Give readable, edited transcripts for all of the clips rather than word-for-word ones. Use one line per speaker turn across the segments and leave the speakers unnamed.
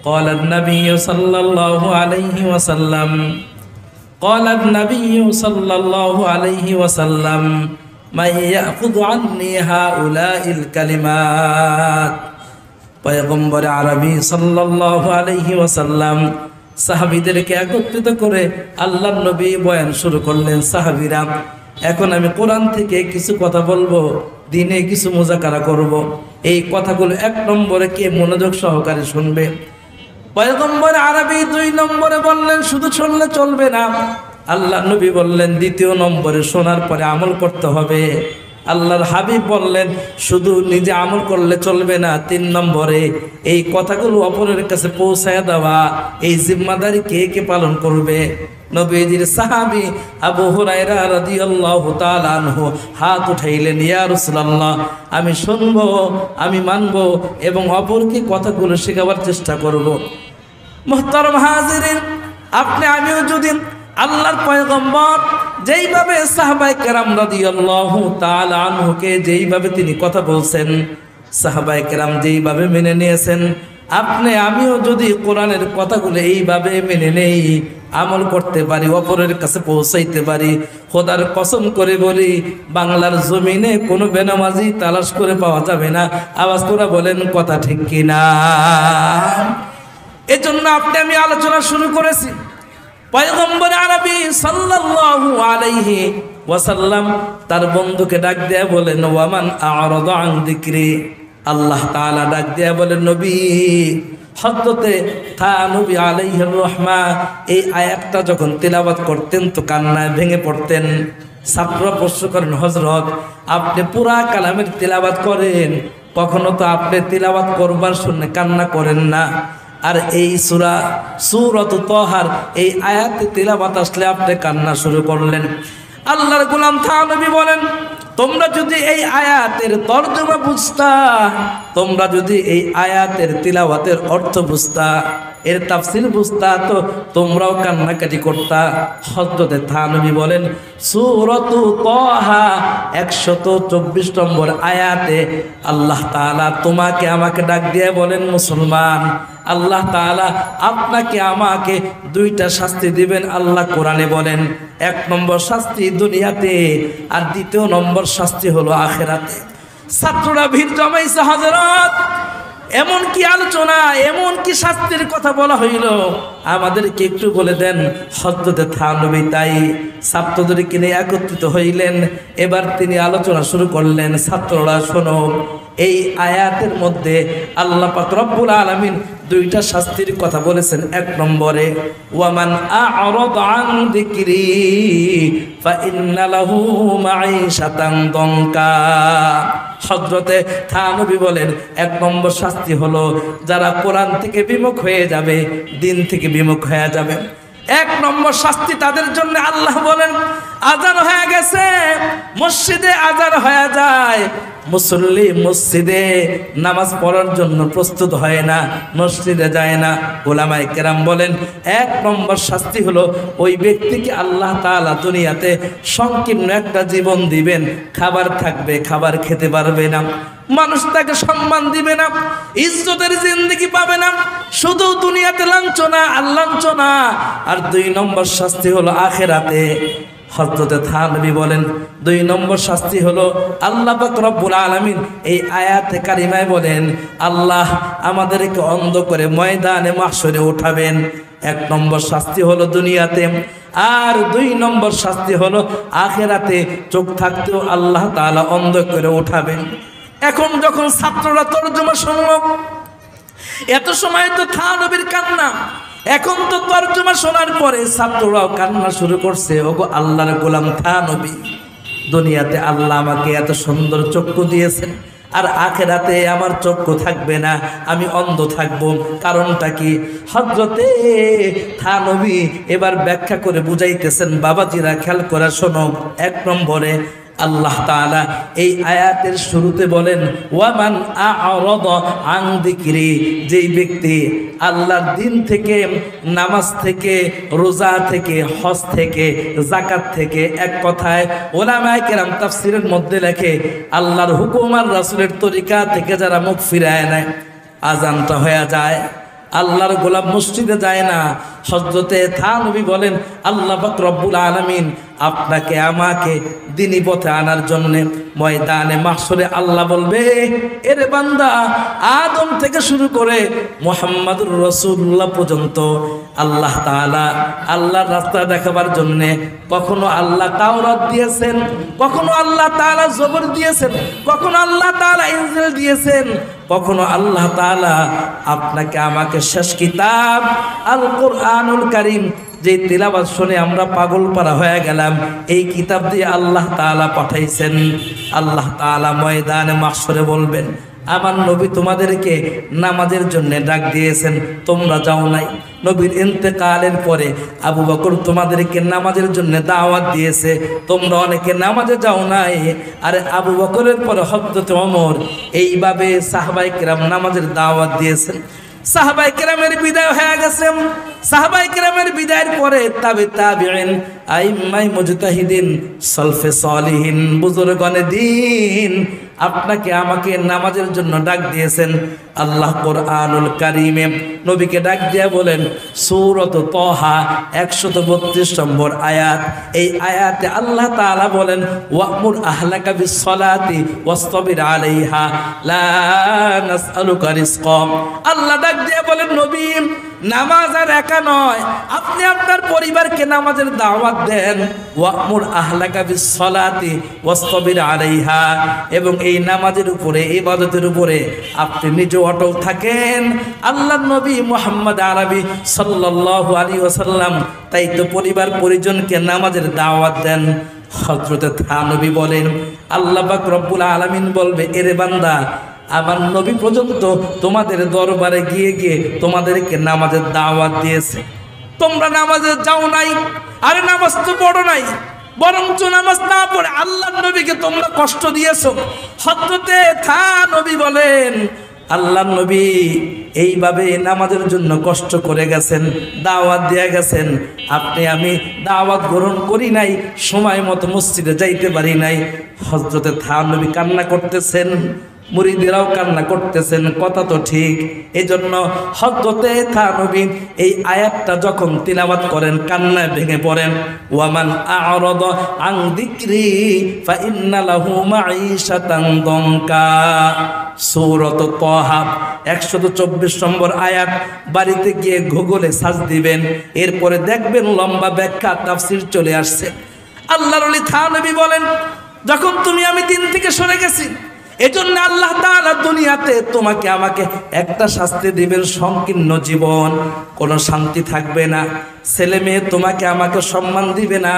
قال النبي صلى الله عليه وسلم قال النبي صلى الله عليه وسلم من يأخذ عني هؤلاء الكلمات পয়গম্বর আরবি সাল্লাল্লাহু আলাইহি ওয়াসাল্লাম সাহাবীদেরকে একত্রিত করে আল্লাহর নবী বয়ান শুরু করলেন। সাহাবীরা, এখন আমি কোরআন থেকে কিছু কথা বলবো, দিনে কিছু মুজাকারা করব। এই কথাগুলো এক নম্বরে কে মনোযোগ সহকারে শুনবে? পয়গম্বর আরবি 2 নম্বরে বললেন শুধু শুনলে চলবে না। আল্লাহ নবী বললেন দ্বিতীয় নম্বরে শোনার পরে আমল করতে হবে। আল্লাহর হাবিব বললেন শুধু নিজে আমল করলে চলবে না। 3 নম্বরে এই কথাগুলো অপরের কাছে পৌঁছায় দেওয়া, এই জিম্মাদারি কে কে পালন করবে? নবীজির সাহাবী আবু হুরায়রা রাদিয়াল্লাহু তাআলা আনহু হাত উঠাইলেন, ইয়া রাসূলুল্লাহ, আমি শুনবো, আমি মানবো এবং অপরকে কথাগুলো শেখাবার চেষ্টা করব। মুহতারাম হাজিরিন, আপনি আমিও যদি আল্লাহর পয়গম্বর যেইভাবে সাহাবায়ে কেরাম রাদিয়াল্লাহু তাআলা আনহুকে যেইভাবে তিনি কথা বলছেন, সাহাবায়ে কেরাম যেইভাবে মেনে নিয়েছেন, আপনি আমিও যদি কোরআনের কথাগুলো এইভাবে মেনে নেই, আমল করতে পারি, অপরের কাছে পৌঁছাইতে পারি, খোদার কসম করে বলি বাংলার জমিনে কোনো বেনামাজি তালাশ করে পাওয়া যাবে না। আওয়াজ করে বলেন কথা ঠিক কিনা? এজন্য আপনি আমি আলোচনা শুরু করেছি। পয়গম্বর আরবি সাল্লাল্লাহু আলাইহি ওয়াসাল্লাম তার বন্ধুকে ডাক দিয়ে বলেন, ওয়ামান আ'রাদা আন যিকরি, আল্লাহ তাআলা ডাক দিয়ে বলেন, নবী হযরতে নবী আলাইহির রাহমা এই আয়াতটা যখন তিলাওয়াত করতেন তো কান্নায় ভেঙে পড়তেন। ছাত্ররা প্রশ্ন করেন, হযরত আপনি পুরা কালামের তিলাওয়াত করেন, কখনো তো আপনি তিলাওয়াত করবার শুনে কান্না করেন না, আর এই সূরাত তাহার এই আয়াতে তিলাওয়াত আসলে আপনি কান্না শুরু করলেন। আল্লাহর গোলাম নবী বলেন, তোমরা যদি এই আয়াতের তরজমা বুঝতা, তোমরা যদি এই আয়াতের তিলাওয়াতের অর্থ বুঝতা, এর তাফসীর বুঝতা, তো তোমরাও কান্নাকাটি করতা। হযরতে নবী বলেন, সূরাতু তাহা 124 নম্বর আয়াতে আল্লাহ তাআলা তোমাকে আমাকে ডাক দিয়ে বলেন, মুসলমান, আল্লাহ তাআলা আপনাকে আমাকে 2টা শাস্তি দিবেন। আল্লাহ কোরআনে বলেন, 1 নম্বর শাস্তি দুনিয়াতে, আর 2 নম্বর শাস্তি হলো আখিরাতে। ছাত্ররা ভিড় জমাইছে হযরত, এমন কি আলোচনা, এমন কি শাস্তির কথা বলা হইল, আমাদেরকে একটু বলে দেন। হযরতে নবী তাই ছাত্রদেরকে নিয়ে একত্রিত হইলেন। এবার তিনি আলোচনা শুরু করলেন, ছাত্ররা শোনো, এই আয়াতের মধ্যে আল্লাহ পাক রব্বুল আলামিন 2টা শাস্তির কথা বলেছেন। 1 নম্বরে ওয়ামান আ'রাদা আন যিকরি ফাইন্না লাহু মাঈশাতান দনকা। হযরতে নবী বলেন 1 নম্বর শাস্তি হলো যারা কোরআন থেকে বিমুখ হয়ে যাবে, দিন থেকে বিমুখ হয়ে যাবে। 1 নম্বর শাস্তি তাদের জন্য। আল্লাহ বলেন, আযান হয়ে গেছে, মসজিদে আযান হয়ে যায়, মুসল্লি মসজিদে নামাজ পড়ার জন্য প্রস্তুত হয় না, মসজিদে যায় না। উলামায়ে কেরাম বলেন 1 নম্বর শাস্তি হলো ওই ব্যক্তিকে আল্লাহ তাআলা দুনিয়াতে সংকীর্ণ একটা জীবন দিবেন, খাবার থাকবে, খাবার খেতে পারবে না, মানুষ তাকে সম্মান দিবে না, ইজ্জতের জিন্দেগি পাবে না, শুধু দুনিয়াতে লাঞ্ছনা আর লাঞ্ছনা। আর 2 নম্বর শাস্তি হলো আখিরাতে। হযরতে নবী বলেন 2 নম্বর শাস্তি হলো আল্লাহ পাক রব্বুল আলামিন এই আয়াতে কারিমায় বলেন, আল্লাহ আমাদেরকে অন্ধ করে ময়দানে মাহশরে উঠাবেন। 1 নম্বর শাস্তি হলো দুনিয়াতে, আর 2 নম্বর শাস্তি হলো আখিরাতে। চোখ থাকতেও আল্লাহ তাআলা অন্ধ করে উঠাবেন। এখন যখন ছাত্ররা তরজমা শুনল, এত সময় তো নবীর কান্না, এখন তো তরজমা শোনার পরে ছাত্ররাও কান্না শুরু করছে। ওগো আল্লাহর গোলাম নবী, দুনিয়াতে আল্লাহ আমাকে এত সুন্দর চক্ষু দিয়েছেন, আর আখিরাতে আমার চক্ষু থাকবে না, আমি অন্ধ থাকবো, কারণটা কি? হযরতে নবী এবার ব্যাখ্যা করে বুঝাইতেছেন। বাবাজিরা খেয়াল করে শোনো। 1 নম্বরে আল্লাহ তাআলা এই আয়াতের শুরুতে বলেন, ওয়ামান আ'রাদা আন যিকরি, যেই ব্যক্তি আল্লাহর দিন থেকে, নামাজ থেকে, রোজা থেকে, হজ থেকে, যাকাত থেকে, এক কথায় উলামায়ে কেরাম তাফসীরের মধ্যে লেখে আল্লাহর হুকুম আর রাসূলের তরিকা থেকে যারা মুখ ফিরায় নেয়, আযানটা হয়ে যায়, আল্লাহর গোলাম মসজিদে যায় না। হযরতে থানবী বলেন আল্লাহ পাক রব্বুল আলামিন আপনাকে আমাকে দ্বীনি পথে আনার জন্য ময়দানে মাহশরে আল্লাহ বলবে, এরে বান্দা, আদম থেকে শুরু করে মুহাম্মাদুর রাসূলুল্লাহ পর্যন্ত আল্লাহ তাআলা আল্লাহর রাস্তা দেখাবার জন্য কখনো আল্লাহ তাওরাত দিয়েছেন, কখনো আল্লাহ তাআলা জবর দিয়েছেন, কখনো আল্লাহ তাআলা ইনজিল দিয়েছেন, কখনো আল্লাহ তাআলা আপনাকে আমাকে শেষ কিতাব আল কোরআনুল কারীম যে তিলাওয়াত শুনে আমরা পাগল পারা হয়ে গেলাম, এই কিতাব দিয়ে আল্লাহ তাআলা পাঠাইছেন। আল্লাহ তাআলা ময়দানে মাহশরে বলবেন, আমার নবী তোমাদেরকে নামাজের জন্য ডাক দিয়েছেন, তোমরা যাও নাই। নবীর ইন্তেকালের পরে আবু বকর তোমাদেরকে নামাজের জন্য দাওয়াত দিয়েছে, তোমরা অনেকে নামাজে যাও নাই। আরে আবু বকরের পরে হযরত ওমর, এইভাবে সাহাবায়ে কেরাম নামাজের দাওয়াত দিয়েছেন। সাহাবায়ে কেরামের বিদায় হয়ে গেছে। সাহাবায়ে কেরামের বিদায়ের পরে তাবিঈন, আইম্মায়ে মুজতাহিদিন, সলফে সালিহিন, বুজুরগানে দ্বীন আপনাকে আমাকে নামাজের জন্য ডাক দিয়েছেন। আল্লাহ কোরআনুল কারীমে নবীকে ডাক দিয়ে বলেন, সূরাত তাহা 132 নম্বর আয়াত, এই আয়াতে আল্লাহ তাআলা বলেন, ওয়া'মুর আহলাকা বিস-সালাতি ওয়াসতাবির আলাইহা লা নাসআলুকা রিজকা। আল্লাহ ডাক দিয়ে বলেন, নবী নামাজ আর একা নয়, আপনি আপনার পরিবারকে নামাজের দাওয়াত দেন। ওয়া'মুর আহলাকা বিস-সালাতি ওয়াসতাবির আলাইহা, এবং এই নামাজের উপরে, ইবাদতের উপরে আপনি নিজে অটল থাকেন। আল্লাহর নবী মুহাম্মদ আরবি সাল্লাল্লাহু আলাইহি ওয়াসাল্লাম তাই তো পরিবার পরিজনকে নামাজের দাওয়াত দেন। হযরতে থানবী বলেন, আল্লাহ পাক রব্বুল আলামিন বলবে, এরে বান্দা, আমার নবী পর্যন্ত তোমাদের দরবারে গিয়ে গিয়ে তোমাদেরকে নামাজের দাওয়াত দিয়েছে, তোমরা নামাজে যাও নাই। আরে নামাজ তো পড়ো নাই, বরঞ্চ নামাজ না পড়ে আল্লাহর নবীকে তোমরা কষ্ট দিয়েছো। হযরতে থানবী বলেন, আল্লাহর নবী এইভাবে নামাজের জন্য কষ্ট করে গেছেন, দাওয়াত দিয়ে গেছেন, আপনি আমি দাওয়াত গ্রহণ করি নাই, সময় মতো মসজিদে যাইতে পারি নাই। হযরতে থানবী কান্না করতেছেন, মুরিদেরাও কান্না করতেছেন, কথা তো ঠিক। এজন্য হযরতে থানবী এই আয়াতটা যখন তিলাওয়াত করেন কান্নায় ভেঙে পড়েন, ওয়ামান আ'রাদা আন যিকরি ফাইন্না লাহু মাঈশাতান দনকা। সূরাত তাহা 124 নম্বর আয়াত বাড়িতে গিয়ে গুগলে সার্চ দিবেন, এরপরে দেখবেন লম্বা ব্যাখ্যা তাফসীর চলে আসছে। আল্লাহর ওলি থানবী বলেন, যখন তুমি আমি দিন থেকে সরে গেছি, এজন্য আল্লাহ তাআলা দুনিয়াতে তোমাকে আমাকে একটা শাস্তি দিবেন, সংকীর্ণ জীবন, কোনো শান্তি থাকবে না, ছেলে মেয়ে তোমাকে আমাকে সম্মান দিবে না,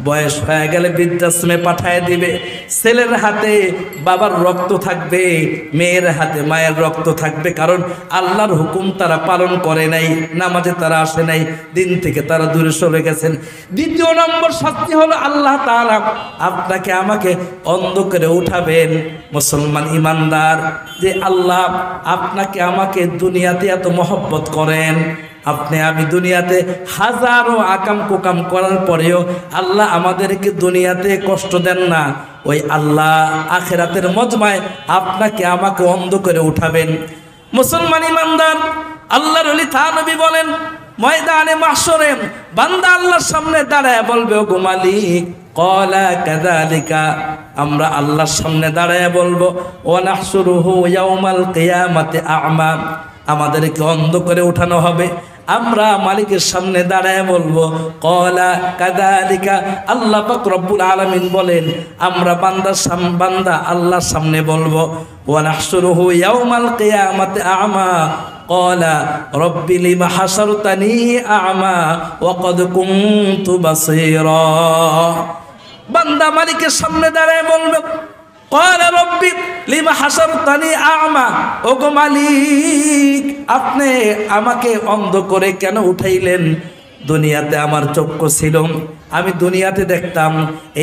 বয়স হয়ে গেলে বৃদ্ধাশ্রমে পাঠায় দিবে, ছেলের হাতে বাবার রক্ত থাকবে, মেয়ের হাতে মায়ের রক্ত থাকবে, কারণ আল্লাহর হুকুম তারা পালন করে নাই, নামাজে তারা আসে নাই, দিন থেকে তারা দূরে সরে গেছেন। দ্বিতীয় নম্বর শাস্তি হলো আল্লাহ তাআলা আপনাকে আমাকে অন্ধ করে উঠাবেন। মুসলমান ইমানদার, যে আল্লাহ আপনাকে আমাকে দুনিয়াতে এত মহব্বত করেন, আপনি আমি দুনিয়াতে হাজারো আকাম কুকাম করার পরেও আল্লাহ আমাদেরকে দুনিয়াতে কষ্ট দেন না, ওই আল্লাহ আখিরাতের মজমায় আপনাকে আমাকে অন্ধ করে উঠাবেন। মুসলমান ইমানদার, আল্লাহর ওলি থানবী বলেন, ময়দানে মাহশরে বান্দা আল্লাহর সামনে দাঁড়ায় বলবে, ওগো মালিক, ক্বালা কাযালিকা, আমরা আল্লাহর সামনে দাঁড়ায় বলবো, ওয়া নাহশুরুহু ইয়াউমাল কিয়ামাতি আ'মা, আমাদেরকে অন্ধ করে উঠানো হবে। আমরা মালিকের সামনে দাঁড়ায় বলবো, ক্বালা কাযালিকা, আল্লাহ পাক রব্বুল আলামিন বলেন, আমরা বান্দা আল্লাহর সামনে বলবো, ওয়া নাহশুরুহু ইয়াউমাল কিয়ামাতি আ'মা, ক্বালা রব্বি লিমা হাশারতানি আ'মা ওয়া ক্বাদ কুনতু বাসীরা। বান্দা মালিকের সামনে দাঁড়ায় বলবে, ক্বালা রব্বি লিমা হাশারতানি আ'মা, ওগো মালিক, আপনি আমাকে অন্ধ করে কেন উঠাইলেন? দুনিয়াতে আমার চক্ষু ছিল, আমি দুনিয়াতে দেখতাম,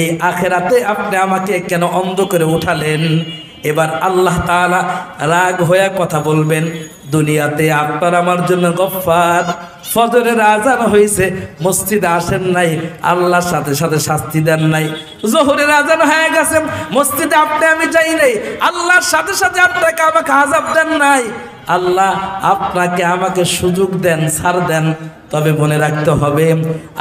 এই আখিরাতে আপনি আমাকে কেন অন্ধ করে উঠালেন? এবার আল্লাহ তাআলা রাগ হয়ে কথা বলবেন, দুনিয়াতে আপনার আমার জন্য গফফার, ফজরের আজান হয়েছে, মসজিদে আসেন নাই, আল্লাহর সাথে সাথে শাস্তি দেন নাই। জোহরের আজান হয়ে গেছে, মসজিদে আপনি আমি যাই নাই, আল্লাহর সাথে সাথে আপনাকে আমাকে আযাব দেন নাই। আল্লাহ আপনাকে আমাকে সুযোগ দেন, ছাড় দেন। তবে মনে রাখতে হবে,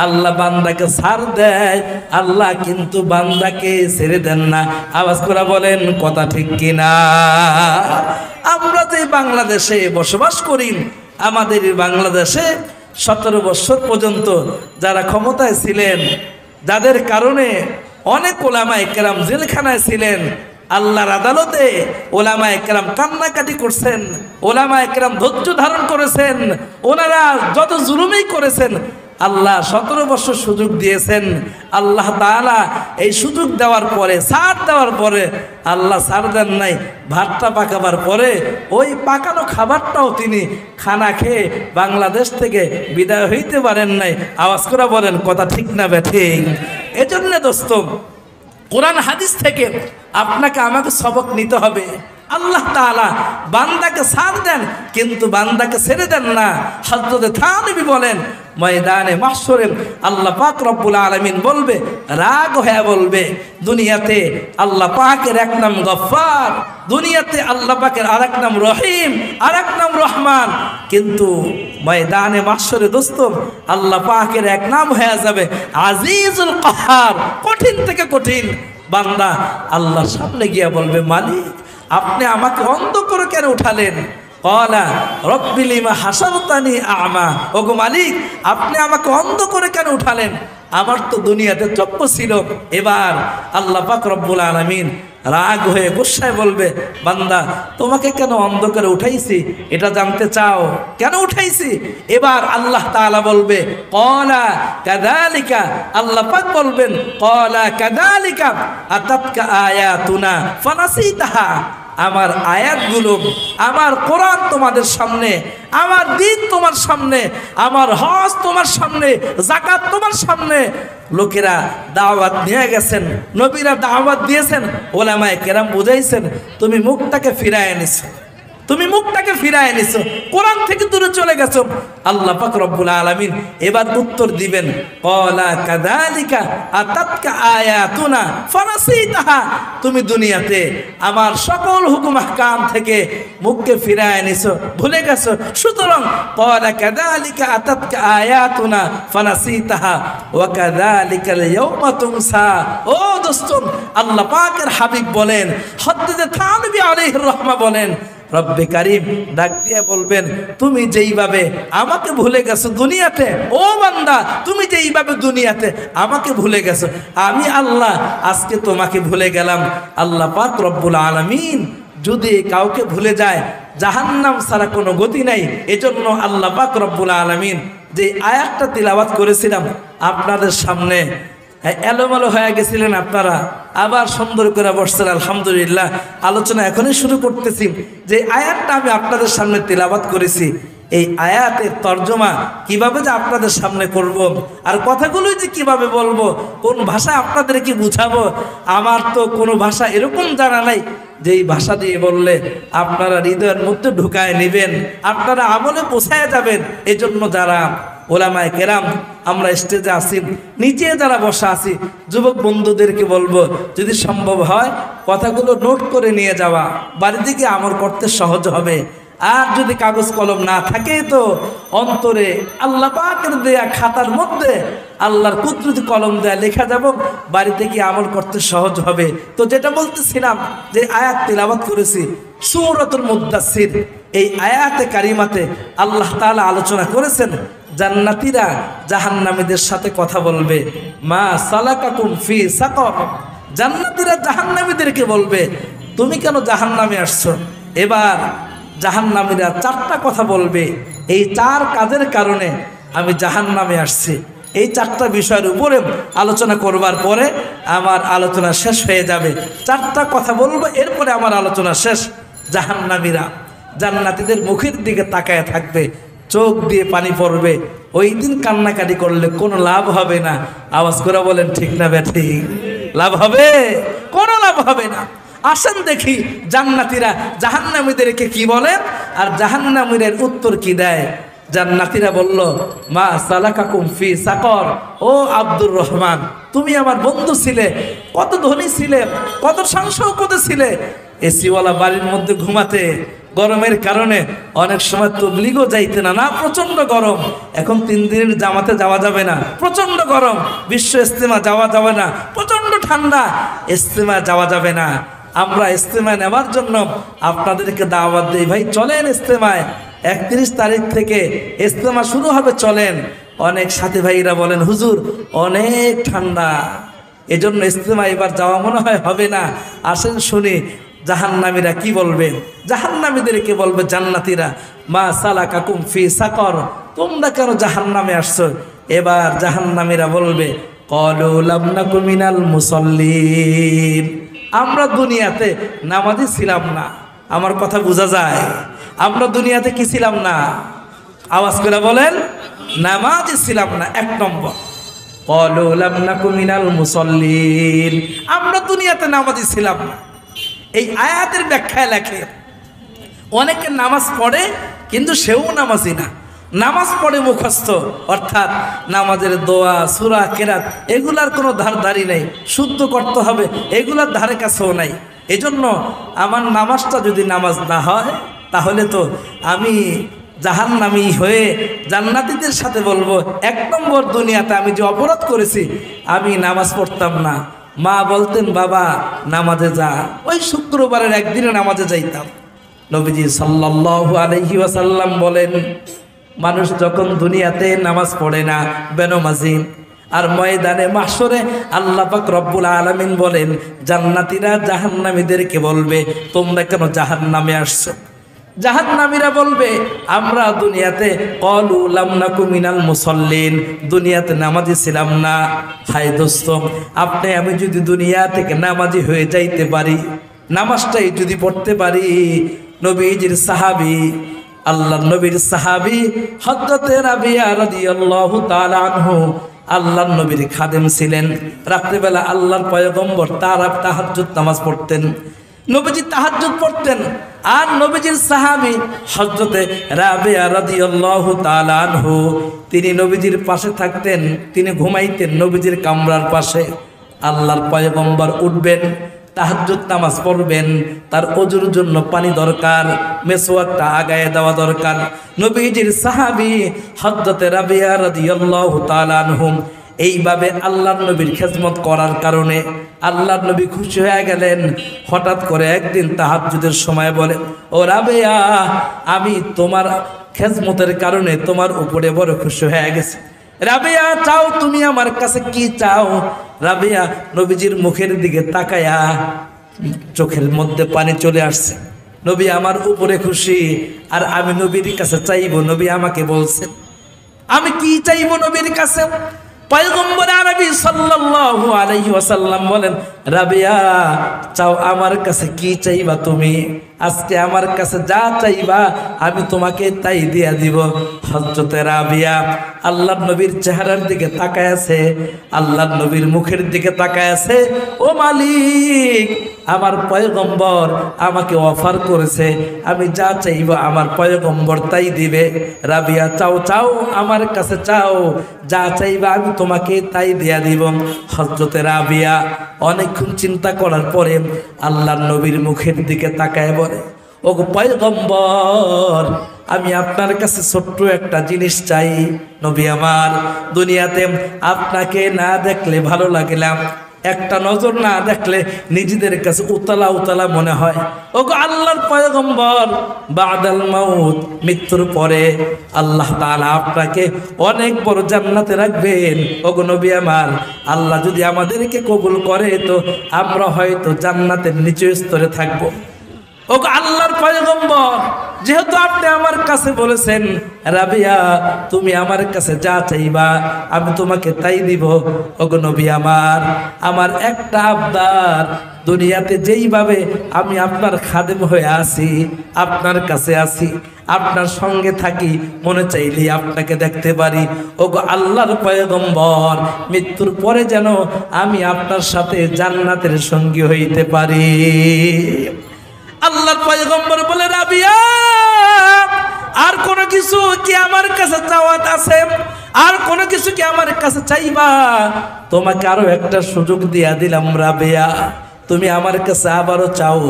আল্লাহ বান্দাকে ছাড় দেয়, আল্লাহ কিন্তু বান্দাকে ছেড়ে দেন না। আওয়াজ করে বলেন কথা ঠিক কিনা? আমরা যে বাংলাদেশে বসবাস করি, আমাদের বাংলাদেশে 17 বছর পর্যন্ত যারা ক্ষমতায় ছিলেন, যাদের কারণে অনেক ওলামায়ে কেরাম জেলখানায় ছিলেন, আল্লাহর আদালতে ওলামায়ে কেরাম কান্নাকাটি করছেন, ওলামায়ে কেরাম ধৈর্য ধারণ করেছেন, ওনারা যত জুলুমই করেছেন, আল্লাহ 17 বছর সুযোগ দিয়েছেন। আল্লাহ তাআলা এই সুযোগ দেওয়ার পরে, ছাড় দেওয়ার পরে, আল্লাহ ছাড় দেন নাই, ভাতটা পাকাবার পরে ওই পাকানো খাবারটাও তিনি খানা খেয়ে বাংলাদেশ থেকে বিদায় হইতে পারেন নাই। আওয়াজ করে বলেন কথা ঠিক না বেঠিক? এজন্য দোস্ত, কোরআন হাদিস থেকে আপনাকে আমাকে সবক নিতে হবে। আল্লাহ তাআলা বান্দাকে ছাড় দেন কিন্তু বান্দাকে ছেড়ে দেন না। হযরত থানবী বলেন, ময়দানে মাহশরে আল্লাহ পাক রব্বুল আলামিন বলবে, রাগ হয়ে বলবে, দুনিয়াতে আল্লাহ পাকের এক নাম গফফার, দুনিয়াতে আল্লাহ পাকের আরেক নাম রহিম, আরেক নাম রহমান, কিন্তু ময়দানে মাহশরে দোস্ত আল্লাহ পাকের এক নাম হয়ে যাবে আজিজুল কাহার, কঠিন থেকে কঠিন। বান্দা আল্লাহর সামনে গিয়ে বলবে, মালিক আপনি আমাকে অন্ধ করে কেন উঠালেন? ক্বালা রব্বি লিমা হাসারতানি আ'মা, ওগো মালিক আপনি আমাকে অন্ধ করে কেন উঠালেন? আমার তো দুনিয়াতে চক্ষু ছিল। এবার আল্লাহ পাক রব্বুল আলামিন রাগ হয়ে গুসায় বলবে, বান্দা তোমাকে কেন অন্ধ করে উঠাইছি এটা জানতে চাও? কেন উঠাইছি? এবার আল্লাহ তাআলা বলবে, ক্বালা কাযালিকা, আল্লাহ পাক বলবেন, ক্বালা কাযালিকা আতাতকা আয়াতুনা ফানাসিতাহা, আমার আয়াতগুলো, আমার কোরআন তোমাদের সামনে, আমার দিন তোমার সামনে, আমার হজ তোমার সামনে, যাকাত তোমার সামনে, লোকেরা দাওয়াত নিয়ে গেছেন, নবীরা দাওয়াত দিয়েছেন, ওলামায়ে কেরাম বুঝাইছেন, তুমি মুখটাকে ফিরায় এনেছো, তুমি মুখটাকে ফিরায় এনেছো, কোরআন থেকে দূরে চলে গেছো। আল্লাহ পাক রব্বুল আলামিন এবার উত্তর দিবেন, ক্বালা কাযালিকা আতাতকা আয়াতুনা ফানাসিতাহা, তুমি দুনিয়াতে আমার সকল হুকুম আহকাম থেকে মুখকে ফিরায় এনেছো, ভুলে গেছো, সুতরাং ক্বালা কাযালিকা আতাতকা আয়াতুনা ফানাসিতাহা ওয়া কাযালিকাল ইয়াওমা তুনসা। ও দোস্ত, আল্লাহ পাকের হাবিব বলেন, হযরত থানবী আলাইহির রাহমা বলেন, রব্বে কারিম ডাক দিয়ে বলবেন, তুমি যেইভাবে আমাকে ভুলে গেছো দুনিয়াতে, ও বান্দা তুমি যেইভাবে দুনিয়াতে আমাকে ভুলে গেছো, আমি আল্লাহ আজকে তোমাকে ভুলে গেলাম। আল্লাহ পাক রব্বুল আলামিন যদি কাউকে ভুলে যায়, জাহান্নাম ছাড়া কোনো গতি নাই। এজন্য আল্লাহ পাক রব্বুল আলামিন যে আয়াতটা তিলাওয়াত করেছিলাম আপনাদের সামনে, এলোমেলো হয়ে গেছিলেন আপনারা, আবার সুন্দর করে বসছেন, আলহামদুলিল্লাহ। আলোচনা এখনই শুরু করতেছি। যে আয়াতটা আমি আপনাদের সামনে তিলাওয়াত করেছি, এই আয়াতের তর্জমা কিভাবে যে আপনাদের সামনে করব, আর কথাগুলোই যে কিভাবে বলবো, কোন ভাষায় আপনাদেরকে বুঝাবো, আমার তো কোনো ভাষা এরকম জানা নাই যেই ভাষা দিয়ে বললে আপনারা হৃদয়ের মধ্যে ঢুকায় নেবেন, আপনারা আমলে পৌঁছায় যাবেন। এই জন্য যারা ওলামায়ে কেরাম আমরা স্টেজে আছি, নিচে যারা বসা আছি, যুবক বন্ধুদেরকে বলবো, যদি সম্ভব হয় কথাগুলো নোট করে নিয়ে যাওয়া, বাড়ি থেকে আমল করতে সহজ হবে। আর যদি কাগজ কলম না থাকে তো অন্তরে আল্লাহ পাকের দেয়া খাতার মধ্যে আল্লাহর কুদরতি কলম দেয়া লেখা যাব, বাড়ি থেকে আমল করতে সহজ হবে। তো যেটা বলতেছিলাম, যে আয়াত তিলাওয়াত করেছি সূরাতুল মুদ্দাসসির, এই আয়াতে কারিমাতে আল্লাহ তাআলা আলোচনা করেছেন জান্নাতীরা জাহান্নামীদের সাথে কথা বলবে, মা সালাকাকুম ফি সাকর, জান্নাতীরা জাহান্নামীদেরকে বলবে, তুমি কেন জাহান্নামে আসছো? এবার জাহান্নামীরা 4টা কথা বলবে, এই 4 কাজের কারণে আমি জাহান্নামে আসছি। এই 4টা বিষয়ের উপরে আলোচনা করবার পরে আমার আলোচনা শেষ হয়ে যাবে। 4টা কথা বলবো, এরপরে আমার আলোচনা শেষ। জাহান্নামীরা জান্নাতীদের মুখের দিকে তাকায় থাকবে, চোখ দিয়ে পানি পড়বে, ওই দিন কান্নাকাটি করলে কোনো লাভ হবে না। আওয়াজ করে বলেন ঠিক না বেঠিক? লাভ হবে? কোনো লাভ হবে না। আসেন দেখি জান্নাতীরা জাহান্নামীদেরকে কি বলে আর জাহান্নামীদের উত্তর কি দেয়। জান্নাতীরা বলল, মা সালাকাকুম ফি সাকর, ও আব্দুর রহমান, তুমি আমার বন্ধু ছিলে, কত ধনী ছিলে, কত শান শৌকতে ছিলে, এসিওয়ালা বাড়ির মধ্যে ঘুমাতে, গরমের কারণে অনেক সময় তবলিগও যাইতে না, না প্রচণ্ড গরম, এখন 3 দিনের জামাতে যাওয়া যাবে না, প্রচণ্ড গরম, বিশ্ব ইজতেমা যাওয়া যাবে না, প্রচণ্ড ঠান্ডা, ইজতেমা যাওয়া যাবে না। আমরা ইজতেমা নেওয়ার জন্য আপনাদেরকে দাওয়াত দিই, ভাই চলেন ইজতেমায়, 31 তারিখ থেকে ইজতেমা শুরু হবে, চলেন। অনেক সাথী ভাইরা বলেন হুজুর অনেক ঠান্ডা, এজন্য ইজতেমা এবার যাওয়া মনে হয় হবে না। আসেন শুনি জাহান্নামীরা কি বলবে। জাহান্নামীদেরকে বলবে জান্নাতীরা, মা সালাকাকুম ফি সাকর, তোমরা কেন জাহান্নামে আসছো? এবার জাহান্নামীরা বলবে ক্বালু লাম নাকু মিনাল মুসাল্লিন, আমরা দুনিয়াতে নামাজি ছিলাম না। আমার কথা বোঝা যায়? আমরা দুনিয়াতে কি ছিলাম না? আওয়াজ করে বলেন, নামাজি ছিলাম না। 1 নম্বর, ক্বালু লাম নাকু মিনাল মুসাল্লিন, আমরা দুনিয়াতে নামাজি ছিলাম না। এই আয়াতের ব্যাখ্যায় লেখে অনেকে নামাজ পড়ে কিন্তু সেও নামাজি না, নামাজ পড়ে মুখস্থ, অর্থাৎ নামাজের দোয়া সূরা কেরাত এগুলার কোনো ধারধারি নেই, শুদ্ধ করতে হবে এগুলার ধারে কাছেও নাই। এজন্য আমার নামাজটা যদি নামাজ না হয় তাহলে তো আমি জাহান্নামী হয়ে জান্নাতীদের সাথে বলবো 1 নম্বর দুনিয়াতে আমি যে অপরাধ করেছি, আমি নামাজ পড়তাম না। মা বলতেন বাবা নামাজে যা, ওই শুক্রবারের একদিনে নামাজে যাইতাম। নবীজি সাল্লাল্লাহু আলাইহি ওয়াসাল্লাম বলেন, মানুষ যখন দুনিয়াতে নামাজ পড়ে না বেনমাজি, আর ময়দানে মাহশরে আল্লাহ পাক রব্বুল আলামিন বলেন জান্নাতীরা জাহান্নামীদেরকে বলবে তোমরা কেন জাহান্নামে আসছো? জাহান্নামীরা বলবে আমরা দুনিয়াতে ক্বালু লাম নাকু মিনাল মুসাল্লিন, দুনিয়াতে নামাজি ছিলাম না। হায় দোস্ত, আপনি আমি যদি দুনিয়া থেকে নামাজি হয়ে যাইতে পারি, নামাজটাই যদি পড়তে পারি, নবীজির সাহাবী, আল্লাহর নবীর সাহাবী হযরতে রাবিয়া রাদিয়াল্লাহু তাআলা আনহু আল্লাহর নবীর খাদেম ছিলেন। রাত্রিবেলা আল্লাহর পয়গম্বর তাহাজ্জুদ নামাজ পড়তেন, নবীজি তাহাজ্জুদ পড়তেন। আর নবীজির সাহাবী হযরতে রাবিয়া রাদিয়াল্লাহু তাআলা আনহু তিনি নবীজির পাশে থাকতেন, তিনি ঘুমাইতেন নবীজির কামরার পাশে। আল্লাহর পয়গম্বর উঠবেন, তাহাজ্জুদ নামাজ পড়বেন, তার ওযুর জন্য পানি দরকার, মেসওয়াকটা আগায় দেওয়া দরকার। নবীজির সাহাবী হযরতে রাবিয়া রাদিয়াল্লাহু তাআলা আনহু এইভাবে আল্লাহর নবীর খেদমত করার কারণে আল্লাহর নবী খুশি হয়ে গেলেন। হঠাৎ করে একদিন তাহাজ্জুদের সময় বলে, ও রাবিয়া, আমি তোমার খেদমতের কারণে তোমার উপরে বড় খুশি হয়ে গেছি। রাবিয়া চাও, তুমি আমার কাছে কি চাও? রাবিয়া নবীজির মুখের দিকে তাকায়া চোখের মধ্যে পানি চলে আসছে। নবী আমার উপরে খুশি, আর আমি নবীর কাছে চাইবো। নবী আমাকে বলছেন আমি কি চাইবো নবীর কাছে? পয়গম্বর আরবি সাল্লাল্লাহু আলাইহি ওয়াসাল্লাম বলেন, রাবিয়া চাও আমার কাছে কি চাইবা তুমি? আজকে আমার কাছে যা চাইবা আমি তোমাকে তাই দিয়া দিব। হযরতে রাবিয়া আল্লাহর নবীর চেহারার দিকে তাকায় আছে, আল্লাহর নবীর মুখের দিকে তাকায় আছে। ও মালিক, আমার পয়গম্বর আমাকে অফার করেছে, আমি যা চাইব আমার পয়গম্বর তাই দিবে। রাবিয়া চাও চাও আমার কাছে চাও, যা চাইবা আমি তোমাকে তাই দিয়া দিব। হযরতে রাবিয়া অনেকক্ষণ চিন্তা করার পরে আল্লাহর নবীর মুখের দিকে তাকায় বলে, ওগো পয়গম্বর, আমি আপনার কাছে ছোট্ট একটা জিনিস চাই। নবী আমার, দুনিয়াতে আপনাকে না দেখলে ভালো লাগে না, একটা নজর না দেখলে নিজেদের কাছে উতলা উতলা মনে হয়। ওগো আল্লাহর পয়গম্বর, বাদাল মাউত, মৃত্যুর পরে আল্লাহ তাআলা আপনাকে অনেক বড় জান্নাতে রাখবেন। ওগো নবী আমার, আল্লাহ যদি আমাদেরকে কবুল করে তো আমরা হয়তো জান্নাতের নিচু স্তরে থাকবো। ওগো আল্লাহর পয়গম্বর, যেহেতু আপনি আমার কাছে বলেছেন রাবিয়া তুমি আমার কাছে যা চাইবা আমি তোমাকে তাই দিব। ওগো নবী আমার, আমার একটা আবদার, দুনিয়াতে যেইভাবে আমি আপনার খাদেম হয়ে আছি, আপনার কাছে আছি, আপনার সঙ্গে থাকি, মনে চাইলে আপনাকে দেখতে পারি। ওগো আল্লাহর পয়গম্বর, মৃত্যুর পরে যেন আমি আপনার সাথে জান্নাতের সঙ্গী হইতে পারি। আল্লাহর পয়গম্বর বলে, রাবিয়া আর কোনো কিছু কি আমার কাছে চাওয়াত আছে? আর কোনো কিছু কি আমার কাছে চাইবা? তোমাকে আরো একটা সুযোগ দিয়া দিলাম রাবিয়া। তুমি আমার কাছে আবারও চাও,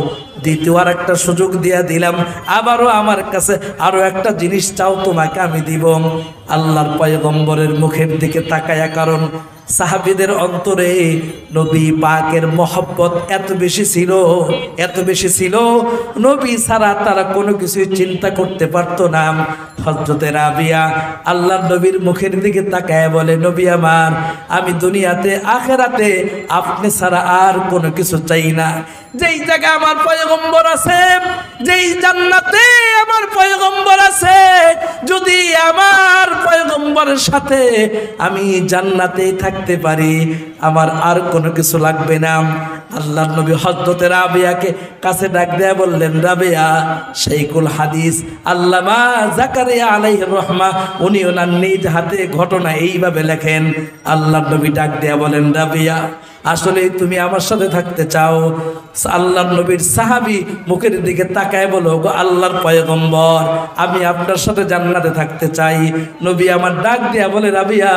দ্বিতীয় আর একটা সুযোগ দিয়া দিলাম, আবারও আমার কাছে আরো একটা জিনিস চাও, তোমাকে আমি দিব। আল্লাহর পয়গম্বরের মুখের দিকে তাকায়া, কারণ সাহাবীদের অন্তরে নবী পাকের মহব্বত এত বেশি ছিল, নবী ছাড়া তারা কোনো কিছু চিন্তা করতে পারতো না। হযরতে রাবিয়া আল্লাহর নবীর মুখের দিকে তাকায় বলে, নবী আমার, আমি দুনিয়াতে আখিরাতে আপনি ছাড়া আর কোনো কিছু চাই না। যেই জায়গায় আমার পয়গম্বর আছে, যেই জান্নাতে আমার পয়গম্বর আছে, যদি আমার পয়গম্বরের সাথে আমি জান্নাতেই থাকতে পারি, আমার আর কোনো কিছু লাগবে না। আল্লাহর নবী হযরতে রাবিয়াকে কাছে ডাক দেয়া বললেন, রাবিয়া, শাইখুল হাদিস আল্লামা জাকারিয়া আলাইহির রহমা উনি ওনার নিজ হাতে ঘটনা এইভাবে লেখেন। আল্লাহর নবী ডাক দেয়া বলেন, রাবিয়া, আসলে তুমি আমার সাথে থাকতে চাও? আল্লাহর নবীর সাহাবী মুখের দিকে তাকায় বলো, গো আল্লাহর পয়গম্বর, আমি আপনার সাথে জান্নাতে থাকতে চাই। নবী আমার ডাক দিয়া বলে, রাবিয়া,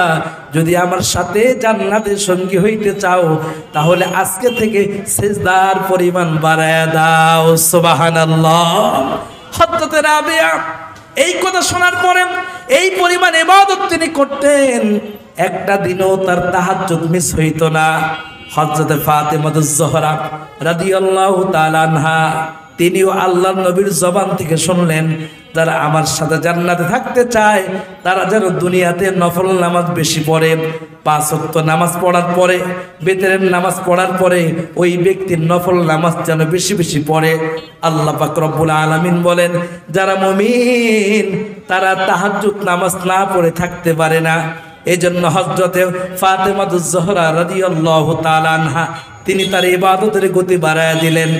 যদি আমার সাথে জান্নাতে সঙ্গী হইতে চাও, তাহলে আজকে থেকে সিজদার পরিমাণ বাড়ায়া দাও। সুবহানাল্লাহ। হযরতে রাবিয়া এই কথা শোনার পরে এই পরিমাণ ইবাদত তিনি করতেন, একটা দিনও তার তাহাজ্জুদ মিস হইতো না। হযরতে ফাতেমাতুজ জোহরা রাদিয়াল্লাহু তাআলা আনহা, তিনিও আল্লাহর নবীর জবান থেকে শুনলেন, যারা আমার সাথে জান্নাতে থাকতে চায় তারা যেন দুনিয়াতে নফল নামাজ বেশি পড়ে, 5 ওয়াক্ত নামাজ পড়ার পরে, বেতেরের নামাজ পড়ার পরে ওই ব্যক্তির নফল নামাজ যেন বেশি বেশি পড়ে। আল্লাহ পাক রব্বুল আলামিন বলেন, যারা মুমিন তারা তাহাজ্জুদ নামাজ না পড়ে থাকতে পারে না। এই জন্য হযরতে ফাতেমাতুজ জোহরা রাদিয়াল্লাহু তাআলা আনহা তিনি তার ইবাদতের গতি বাড়ায়া দিলেন।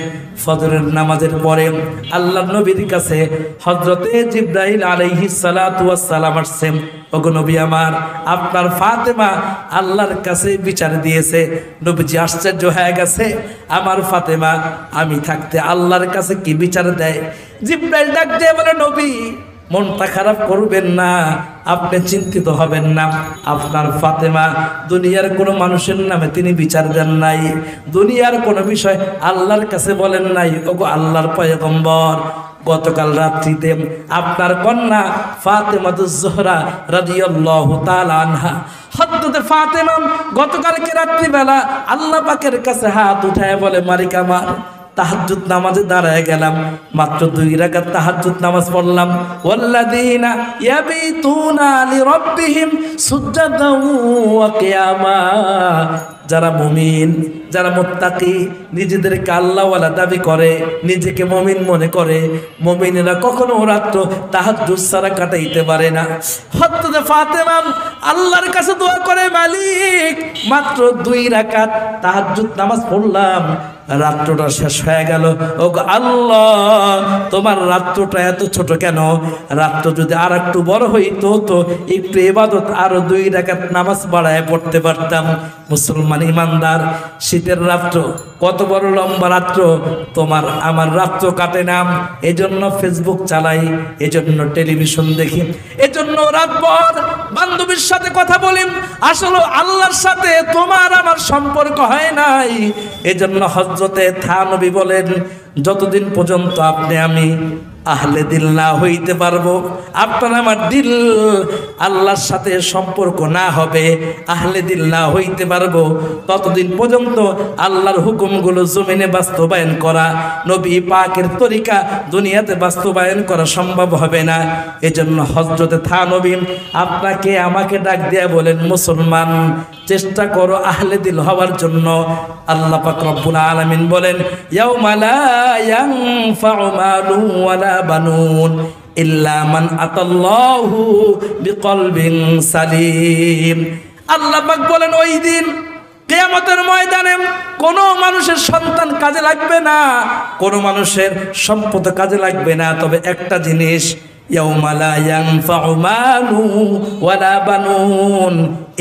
ফজরের নামাজের পরে আল্লাহর নবীর কাছে হযরতে জিবরাইল আলাইহিস সালাতু ওয়াস সালাম আসছেন, ওগো নবী আমার, আপনার ফাতেমা আল্লাহর কাছে বিচার দিয়েছে। নবীজি আশ্চর্য হয়ে গেছে, আমার ফাতেমা আমি থাকতে আল্লাহর কাছে কি বিচার দেয়? জিবরাইল ডাক দিয়ে বলে, নবী মনটা খারাপ করবেন না, আপনি চিন্তিত হবেন না। আপনার ফাতেমা দুনিয়ার কোনো মানুষের নামে তিনি বিচার দেন নাই, দুনিয়ার কোনো বিষয় আল্লাহর কাছে বলেন নাই। ওগো আল্লাহর পয়গম্বর, গতকাল রাত্রিতে আপনার কন্যা ফাতেমাতুজ জোহরা রাদিয়াল্লাহু তাআলা আনহা, হযরতে ফাতেমা গতকালকে রাত্রিবেলা আল্লাহ পাকের কাছে হাত উঠায় বলে, মালিক আমার, তাহাজ্জুদ নামাজে দাঁড়ায় গেলাম, মাত্র 2 রাকাত তাহাজ্জুদ নামাজ পড়লাম। ওয়াল্লাযীনা ইয়াবিতুনা লিরাব্বিহিম সুজদান ওয়া কিয়ামা, যারা মুমিন, যারা মুত্তাকি, নিজেদেরকে আল্লাহওয়ালা দাবি করে, নিজেকে মুমিন মনে করে, মুমিনেরা কখনো রাত্র তাহাজ্জুদ ছাড়া কাটাইতে পারে না। হযরতে ফাতেমা আল্লাহর কাছে দোয়া করে, মালিক, মাত্র 2 রাকাত তাহাজ্জুদ নামাজ পড়লাম, রাত্রটা শেষ হয়ে গেল। ও আল্লাহ, তোমার রাত্রটা এত ছোট কেন? রাত্র যদি আর একটু বড় হইতো তো একটু ইবাদত আরো 2 রাকাত নামাজ বাড়ায় পড়তে পারতাম। মুসলমান ইমানদার, শীতের রাত্র কত বড় লম্বা রাত্র, তোমার আমার রাত্র কাটে না। এজন্য ফেসবুক চালাই, এজন্য টেলিভিশন দেখি, এজন্য রাতভর বান্ধবীর সাথে কথা বলি। আসলে আল্লাহর সাথে তোমার আমার সম্পর্ক হয় নাই। এজন্য হযরতে থানবী বলেন, যতদিন পর্যন্ত আপনি আমি আহলে দিল না হইতে পারবো, আপনার আমার দিল আল্লাহর সাথে সম্পর্ক না হবে, আহলে দিল না হইতে পারবো, ততদিন পর্যন্ত আল্লাহর হুকুমগুলো জমিনে বাস্তবায়ন করা, নবী পাকের তরিকা দুনিয়াতে বাস্তবায়ন করা সম্ভব হবে না। এজন্য হযরতে থানবী আপনাকে আমাকে ডাক দিয়া বলেন, মুসলমান, চেষ্টা করো আহলে দিল হওয়ার জন্য। আল্লাহ পাক রব্বুল আলামিন বলেন, ইয়াউমা লা ইয়ানফাউ মালুন ওয়ালা বানুন ইল্লা মান আতাল্লাহু বিকলবিন সালিম। আল্লাহ পাক বলেন, ওই দিন কিয়ামতের ময়দানে কোনো মানুষের সন্তান কাজে লাগবে না, কোনো মানুষের সম্পদ কাজে লাগবে না, তবে একটা জিনিস, ইয়াউমা লা ইয়ানফাউ মালুন ওয়ালা বানুন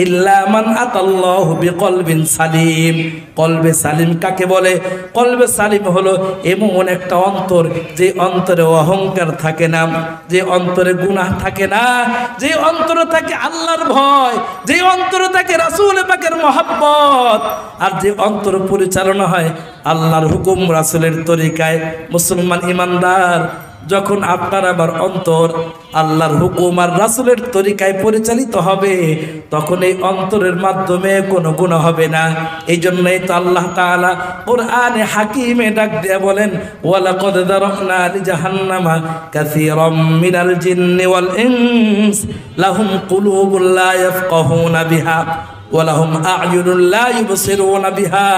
ইল্লা মান আতাল্লাহু বিকলবিন সালিম। কলবে সালিম কাকে বলে? কলবে সালিম হলো এমন একটা অন্তর যে অন্তরে অহংকার থাকে না, যে অন্তরে গুনাহ থাকে না, যে অন্তরে থাকে আল্লাহর ভয়, যে অন্তরে থাকে রাসূল পাকের মহব্বত, আর যে অন্তর পরিচালনা হয় আল্লাহর হুকুম রাসূলের তরিকায়। মুসলমান ইমানদার, যখন আপনার আমার অন্তর আল্লাহর হুকুম আর রাসূলের তরিকায় পরিচালিত হবে, তখন এই অন্তরের মাধ্যমে কোনো গুনাহ হবে না। এই জন্যই তো আল্লাহ তাআলা কোরআনে হাকিমে ডাক দিয়ে বলেন, ওয়ালাকাদ যারানা লিজাহান্নামা কাসীরাম মিনাল জিন্নি ওয়াল ইনস লাহুম কুলুবুন লা ইয়াফকাহুনা বিহা ওয়ালাহুম আ'য়ুনুন লা ইউবসিরুনা বিহা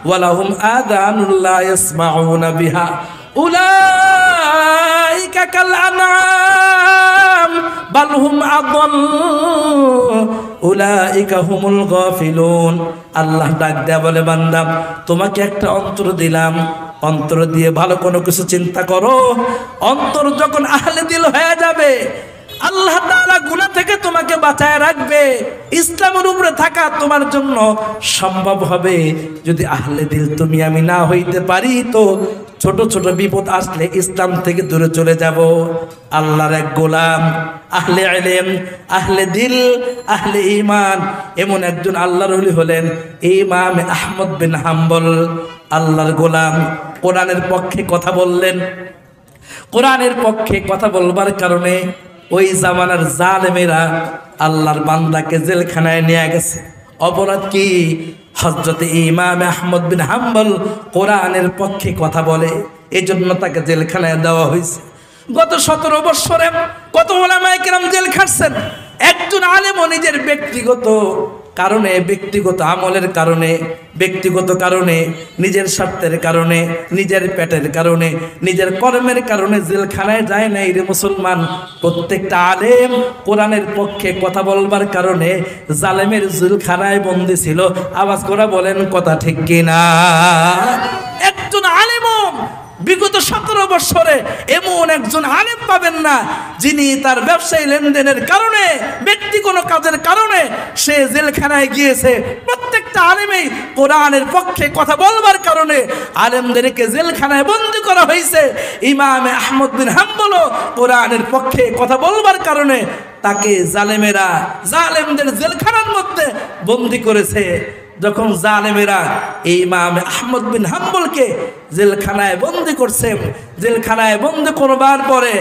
ওয়ালাহুম আযানুন লা ইয়াসমাউনা বিহা উলাইকা কাল আনআম বাল হুম আদাল উলাইকা হুমুল গাফিলুন। আল্লাহ ডাক দেয়া বলে, বান্দা তোমাকে একটা অন্তর দিলাম, অন্তর দিয়ে ভালো কোনো কিছু চিন্তা করো। অন্তর যখন আহলে দিল হয়ে যাবে, আল্লাহ তাআলা গুনাহ থেকে তোমাকে বাঁচায় রাখবে। ইসলামের উপরে থাকা তোমার জন্য সম্ভব হবে। যদি আহলে দিল তুমি আমি না হইতে পারি, তো ছোট ছোট বিপদ আসলে ইসলাম থেকে দূরে চলে যাব। আল্লাহর এক গোলাম, আহলে ইলম, আহলে দিল, আহলে ঈমান, এমন একজন আল্লাহর ওলি হলেন ইমাম আহমদ বিন হাম্বল। আল্লাহর গোলাম কোরআনের পক্ষে কথা বললেন। কোরআনের পক্ষে কথা বলবার কারণে ওই জামানার জালেমেরা আল্লাহর বান্দাকে জেলখানায় নিয়ে গেছে। অপরাধ কি? হযরত ইমাম আহমদ বিন হাম্বল কোরআনের পক্ষে কথা বলে, এই জন্য তাকে জেলখানায় দেওয়া হয়েছে। গত 17 বছরে কত উলামায়ে কেরাম জেল খাটছেন। একজন আলেমও নিজের ব্যক্তিগত কারণে, ব্যক্তিগত আমলের কারণে, ব্যক্তিগত কারণে, নিজের স্বার্থের কারণে, নিজের পেটের কারণে, নিজের কর্মের কারণে জেলখানায় যায় নাই রে মুসলমান। প্রত্যেকটা আলেম কোরআনের পক্ষে কথা বলবার কারণে জালেমের জেলখানায় বন্দী ছিল। আওয়াজ করে বলেন কথা ঠিক কিনা? একজন আলেমও বিগত 17 বছরে এমন একজন আলেম পাবেন না যিনি তার ব্যবসায়ী লেনদেনের কারণে, ব্যক্তি কোনো কাজের কারণে সে জেলখানায় গিয়েছে। প্রত্যেকটা আলেমই কোরআনের পক্ষে কথা বলবার কারণে আলেমদেরকে জেলখানায় বন্দী করা হয়েছে। ইমাম আহমদ বিন হাম্বলও কোরআনের পক্ষে কথা বলবার কারণে তাকে জালেমেরা, জালেমদের জেলখানার মধ্যে বন্দী করেছে। যখন জালেমেরা ইমাম আহমদ বিন হাম্বলকে জেলখানায় বন্দী করছে, জেলখানায় বন্দী করবার পরে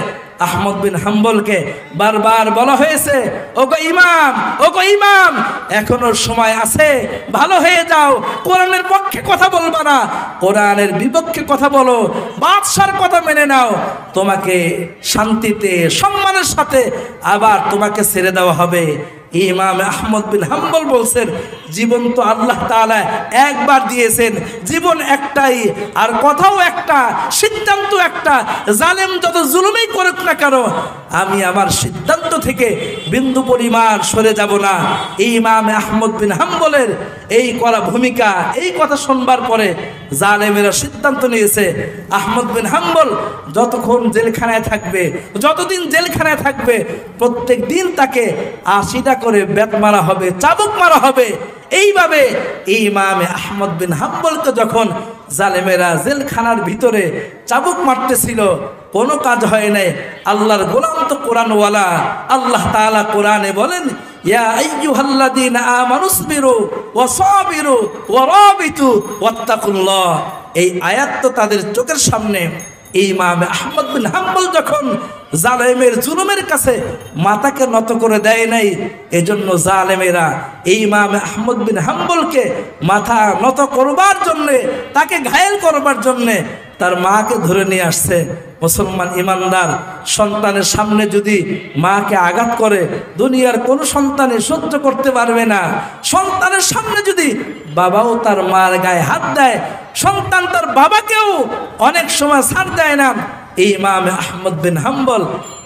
আহমদ বিন হাম্বলকে বারবার বলা হয়েছে, ওগো ইমাম, ওগো ইমাম, এখনো সময় আছে, ভালো হয়ে যাও, কোরআনের পক্ষে কথা বলবা না, কোরআনের বিপক্ষে কথা বলো, বাদশার কথা মেনে নাও, তোমাকে শান্তিতে সম্মানের সাথে আবার তোমাকে ছেড়ে দেওয়া হবে। ইমাম আহমদ বিন হাম্বল বলছেন, জীবন তো আল্লাহ তাআলা একবার দিয়েছেন, জীবন একটাই, আর কথাও একটা, সিদ্ধান্ত একটা। জালেম যত জুলুমই করুক না কেন, আমি আমার সিদ্ধান্ত থেকে বিন্দু পরিমাণ সরে যাব না। ইমাম আহমদ বিন হাম্বলের এই করা ভূমিকা, এই কথা শুনবার পরে জালেমেরা সিদ্ধান্ত নিয়েছে, আহমদ বিন হাম্বল যতক্ষণ জেলখানায় থাকবে, যতদিন জেলখানায় থাকবে, প্রত্যেক দিন তাকে 80টা করে বেত মারা হবে, চাবুক মারা হবে। এইভাবে ইমাম আহমদ বিন হাম্বলকে যখন জালেমেরা জেলখানার ভিতরে চাবুক মারতেছিল, কোনো কাজ হয় নাই। আল্লাহর গোলাম তো কোরআনওয়ালা। আল্লাহ তাআলা কোরআনে বলেন, ইয়া আইয়ুহাল্লাযীনা আমানুসবিরু ওয়া সাবিরু ওয়া রাবিতু ওয়াত্তাকুল্লাহ। এই আয়াত তো তাদের চোখের সামনে। ইমাম আহমদ বিন হাম্বল যখন জালেমের জুলুমের কাছে মাথাকে নত করে দেয় নাই, এজন্য জালেমেরা ইমাম আহমদ বিন হাম্বলকে মাথা নত করবার জন্যে, তাকে ঘায়েল করবার জন্যে তার মাকে ধরে নিয়ে আসছে। মুসলমান ইমানদার, সন্তানের সামনে যদি মাকে আঘাত করে, দুনিয়ার কোনো সন্তানই সহ্য করতে পারবে না। সন্তানের সামনে যদি বাবাও তার মার গায়ে হাত দেয়, সন্তান তার বাবাকেও অনেক সময় ছাড় দেয় না। ইমাম আহমদ বিন হাম্বল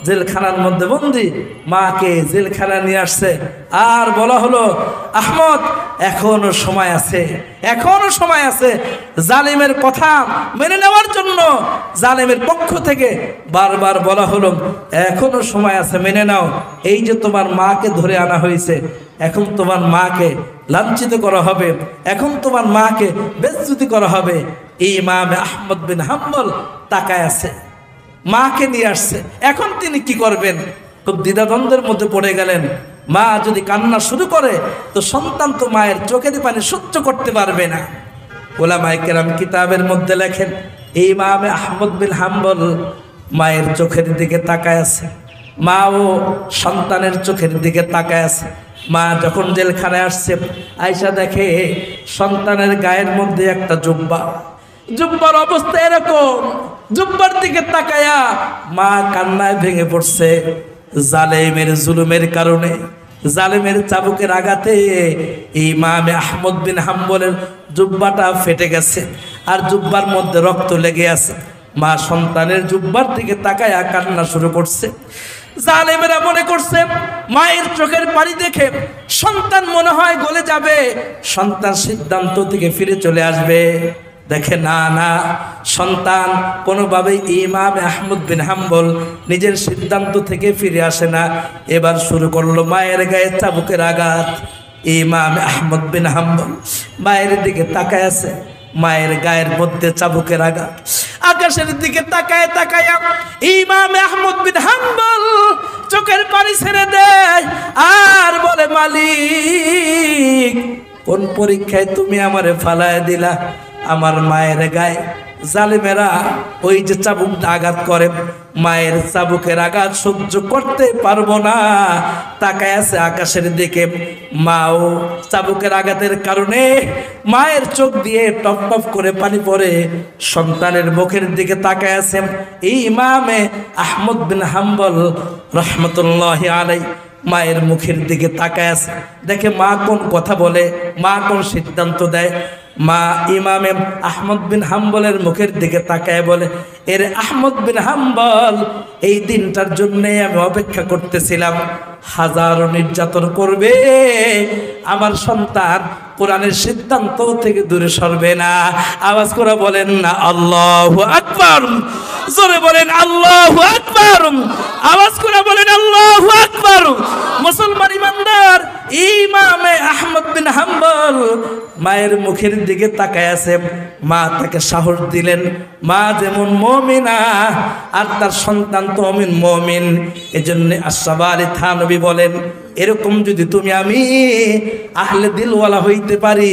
জেলখানার মধ্যে বন্দী, মাকে জেলখানা নিয়ে আসছে, আর বলা হলো, আহমদ এখনো সময় আছে, এখনো সময় আছে। জালিমের কথা মেনে নেওয়ার জন্য জালিমের পক্ষ থেকে বারবার বলা হলো, এখনো সময় আছে, মেনে নাও। এই যে তোমার মাকে ধরে আনা হয়েছে, এখন তোমার মাকে লাঞ্ছিত করা হবে, এখন তোমার মাকে বেজ্জতি করা হবে। ইমাম আহমদ বিন হাম্বল তাকায় আছে, মাকে নিয়ে আসছে, এখন তিনি কি করবেন? খুব দ্বিধাদ্বন্দ্বের মধ্যে পড়ে গেলেন। মা যদি কান্না শুরু করে তো সন্তান তো মায়ের চোখের পানি সহ্য করতে পারবে না। উলামায়ে কেরাম কিতাবের মধ্যে লেখেন, ইমাম আহমদ বিন হাম্বল মায়ের চোখের দিকে তাকায় আছে, মা ও সন্তানের চোখের দিকে তাকায় আছে। মা যখন জেলখানায় আসছে, আয়সা দেখে সন্তানের গায়ের মধ্যে একটা জুব্বা, জুব্বার অবস্থা এরকম, জুব্বার দিকে তাকায়া মা কান্নায় ভেঙে পড়ছে। জালেমের জুলুমের কারণে, জালেমের চাবুকের আঘাতে ইমাম আহমদ বিন হাম্বলের জুব্বাটা ফেটে গেছে, আর জুব্বার মধ্যে রক্ত লেগে আছে। মা সন্তানের জুব্বার দিকে তাকায়া কান্না শুরু করছে। জালেমেরা মনে করছে মায়ের চোখের পানি দেখে সন্তান মনে হয় গলে যাবে, সন্তান সিদ্ধান্ত থেকে ফিরে চলে আসবে। দেখে না না, সন্তান কোনোভাবেই ইমাম আহমদ বিন হাম্বল নিজের সিদ্ধান্ত থেকে ফিরে আসে না। এবার শুরু করলো মায়ের গায়ে চাবুকের আঘাত। ইমাম আহমদ বিন হাম্বল মায়ের দিকে তাকায় আছে, মায়ের গায়ের মধ্যে চাবুকের আঘাত। আকাশের দিকে তাকায় তাকায় ইমাম আহমদ বিন হাম্বল চোখের পানি ছেড়ে দেয় আর বলে, মালিক কোন পরীক্ষায় তুমি আমারে ফালায় দিলা? আমার মায়ের গায়ে জালেমেরা ওই যে চাবুক আঘাত করে, মায়ের চাবুকের আঘাত সহ্য করতে পারবো না। তাকায় আছে আকাশের দিকে, মাও চাবুকের আঘাতের কারণে মায়ের চোখ দিয়ে টপ টপ করে পানি পড়ে। সন্তানের মুখের দিকে তাকায় আছে ইমামে আহমদ বিন হাম্বল রহমতুল্লাহি আলাইহি, মায়ের মুখের দিকে তাকায় আছে, দেখে মা কোন কথা বলে, মা কোন সিদ্ধান্ত দেয়। মা ইমামে আহমদ বিন হাম্বলের মুখের দিকে তাকায় বলে, এর আহমদ বিন হাম্বল, এই দিনটার জন্যে আমি অপেক্ষা করতেছিলাম। হাজারো নির্যাতন করবে, আমার সন্তান কোরআনের সিদ্ধান্ত থেকে দূরে সরবে না। আওয়াজ করে বলেন না আল্লাহু আকবার, জোরে বলেন আল্লাহু আকবার, আওয়াজ করে বলেন আল্লাহু আকবার। মুসলমান ইমানদার ইমামে আহমদ বিন হাম্বল মায়ের মুখের দিকে তাকায় আছে। মা তাকে সাহস দিলেন, মা যেমন মুমিনা আর তার সন্তান তো মুমিন। এজন্য আশরাফ আলী থানভী বলেন, এরকম যদি তুমি আমি আহলে দিলওয়ালা হইতে পারি,